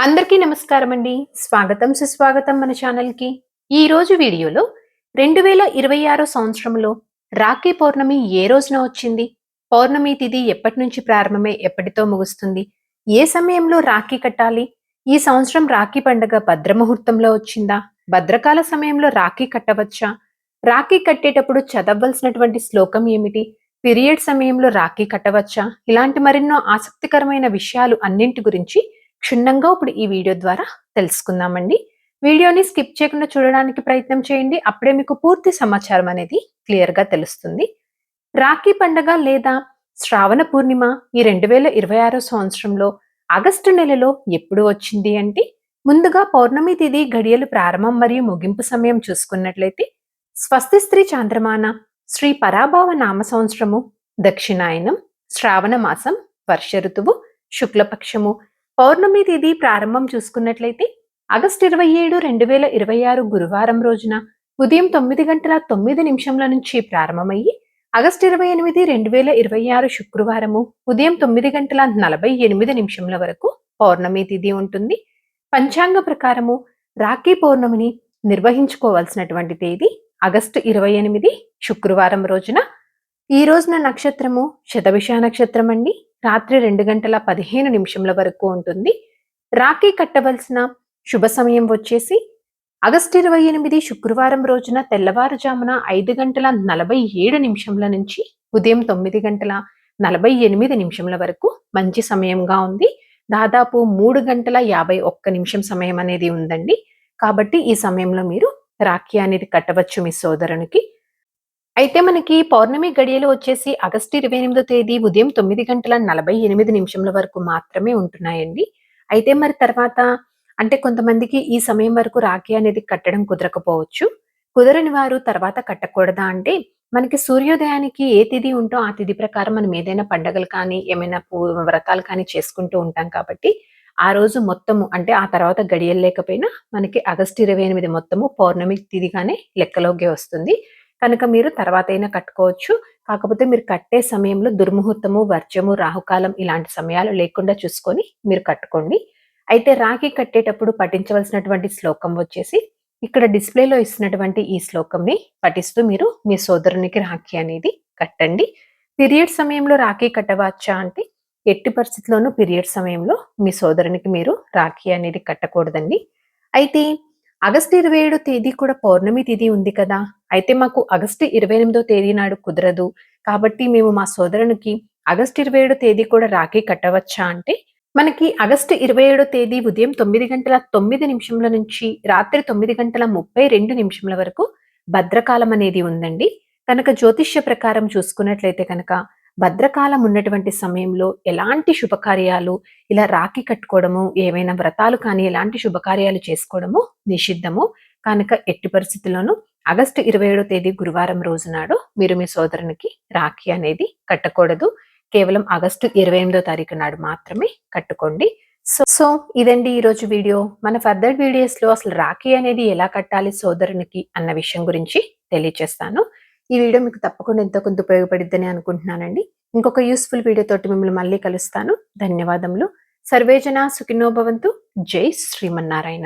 అందరికీ నమస్కారం అండి. స్వాగతం సుస్వాగతం మన ఛానల్‌కి. ఈ రోజు వీడియోలో 2026 సంవత్సరంలో రాఖీ పౌర్ణమి ఏ రోజున వచ్చింది? పౌర్ణమి తిథి ఎప్పటి నుంచి ప్రారంభమై ఎప్పటితో ముగుస్తుంది? ఏ సమయంలో రాఖీ కట్టాలి? ఈ సంవత్సరం రాఖీ పండుగ భద్రముహూర్తంలో వచ్చిందా? భద్రకాల సమయంలో రాఖీ కట్టవచ్చా? రాఖీ కట్టేటప్పుడు చదవవలసినటువంటి శ్లోకం ఏమిటి? పీరియడ్ సమయంలో రాఖీ కట్టవచ్చా? ఇలాంటి మరెన్నో ఆసక్తికరమైన విషయాలు అన్నింటి గురించి క్షుణ్ణంగా ఇప్పుడు ఈ వీడియో ద్వారా తెలుసుకుందామండి. వీడియోని స్కిప్ చేయకుండా చూడడానికి ప్రయత్నం చేయండి. అప్పుడే మీకు పూర్తి సమాచారం అనేది క్లియర్‌గా తెలుస్తుంది. రాఖీ పండగ లేదా శ్రావణ పూర్ణిమ ఈ 2026 సంవత్సరంలో ఆగస్టు నెలలో ఎప్పుడు వచ్చింది అంటే, ముందుగా పౌర్ణమి తిథి గడియలు ప్రారంభం మరియు ముగింపు సమయం చూసుకున్నట్లయితే స్వస్తి స్త్రీ చాంద్రమాన శ్రీ పరాభవ నామ సంవత్సరము దక్షిణాయనం శ్రావణ మాసం వర్ష ఋతువు శుక్లపక్షము పౌర్ణమి తేదీ ప్రారంభం చూసుకున్నట్లయితే ఆగస్టు 27, 2026 గురువారం రోజున ఉదయం 9:09 నుంచి ప్రారంభమయ్యి ఆగస్టు 28, 2026 శుక్రవారము ఉదయం 9:48 వరకు పౌర్ణమి తిథి ఉంటుంది. పంచాంగ ప్రకారము రాఖీ పౌర్ణమిని నిర్వహించుకోవాల్సినటువంటి తేదీ ఆగస్టు 28 శుక్రవారం రోజున. ఈ రోజున నక్షత్రము శతభిష నక్షత్రం అండి. రాత్రి 2:15 వరకు ఉంటుంది. రాఖీ కట్టవలసిన శుభ సమయం వచ్చేసి ఆగస్టు 28 శుక్రవారం రోజున తెల్లవారుజామున 5:47 నుంచి ఉదయం 9:48 వరకు మంచి సమయంగా ఉంది. దాదాపు 3:51 సమయం అనేది ఉందండి. కాబట్టి ఈ సమయంలో మీరు రాఖీ అనేది కట్టవచ్చు మీ సోదరునికి. అయితే మనకి పౌర్ణమి గడియలు వచ్చేసి ఆగస్టు 28 తేదీ ఉదయం 9:48 వరకు మాత్రమే ఉంటున్నాయండి. అయితే మరి తర్వాత అంటే కొంతమందికి ఈ సమయం వరకు రాఖీ అనేది కట్టడం కుదరకపోవచ్చు. కుదరని వారు తర్వాత కట్టకూడదా అంటే, మనకి సూర్యోదయానికి ఏ తిథి ఉంటో ఆ తిథి ప్రకారం మనం ఏదైనా పండగలు కానీ, ఏమైనా వ్రతాలు కానీ చేసుకుంటూ ఉంటాం కాబట్టి, ఆ రోజు మొత్తము అంటే ఆ తర్వాత గడియలు లేకపోయినా మనకి ఆగస్టు 28 మొత్తము పౌర్ణమి తిథిగానే లెక్కలోకి వస్తుంది. కనుక మీరు తర్వాతైనా కట్టుకోవచ్చు. కాకపోతే మీరు కట్టే సమయంలో దుర్ముహూర్తము, వర్జము, రాహుకాలం ఇలాంటి సమయాలు లేకుండా చూసుకొని మీరు కట్టుకోండి. అయితే రాఖీ కట్టేటప్పుడు పఠించవలసినటువంటి శ్లోకం వచ్చేసి, ఇక్కడ డిస్‌ప్లేలో ఇస్తున్నటువంటి ఈ శ్లోకంని పఠిస్తూ మీరు మీ సోదరునికి రాఖీ అనేది కట్టండి. పీరియడ్ సమయంలో రాఖీ కట్టవచ్చా అంటే, ఎట్టి పరిస్థితిలోనూ పీరియడ్ సమయంలో మీ సోదరునికి మీరు రాఖీ అనేది కట్టకూడదండి. అయితే ఆగస్టు 27 తేదీ కూడా పౌర్ణమి తిథి ఉంది కదా! అయితే మాకు ఆగస్టు 28 తేదీ నాడు కుదరదు. కాబట్టి మేము మా సోదరునికి ఆగస్టు 27 తేదీ కూడా రాఖీ కట్టవచ్చా అంటే, మనకి ఆగస్టు 27 తేదీ ఉదయం 9:09 నుంచి రాత్రి 9:32 వరకు భద్రకాలం అనేది ఉందండి. కనుక జ్యోతిష్య ప్రకారం చూసుకున్నట్లయితే కనుక భద్రకాలం ఉన్నటువంటి సమయంలో ఎలాంటి శుభకార్యాలు ఇలా రాఖీ కట్టుకోవడము, ఏవైనా వ్రతాలు కానీ ఎలాంటి శుభకార్యాలు చేసుకోవడము నిషిద్ధము. కనుక ఎట్టి పరిస్థితుల్లోనూ ఆగస్టు 27 తేదీ గురువారం రోజు నాడు మీరు మీ సోదరునికి రాఖీ అనేది కట్టకూడదు. కేవలం ఆగస్టు 28 తారీఖు నాడు మాత్రమే కట్టుకోండి. సో ఇదండి ఈరోజు వీడియో. మన ఫర్దర్ వీడియోస్‌లో అసలు రాఖీ అనేది ఎలా కట్టాలి సోదరునికి అన్న విషయం గురించి తెలియచేస్తాను. ఈ వీడియో మీకు తప్పకుండా ఎంతో కొంత ఉపయోగపడిద్దని అనుకుంటున్నానండి. ఇంకొక యూస్‌ఫుల్ వీడియో తోటి మిమ్మల్ని మళ్ళీ కలుస్తాను. ధన్యవాదములు. సర్వేజన సుఖినో భవంతు. జై శ్రీమన్నారాయణ.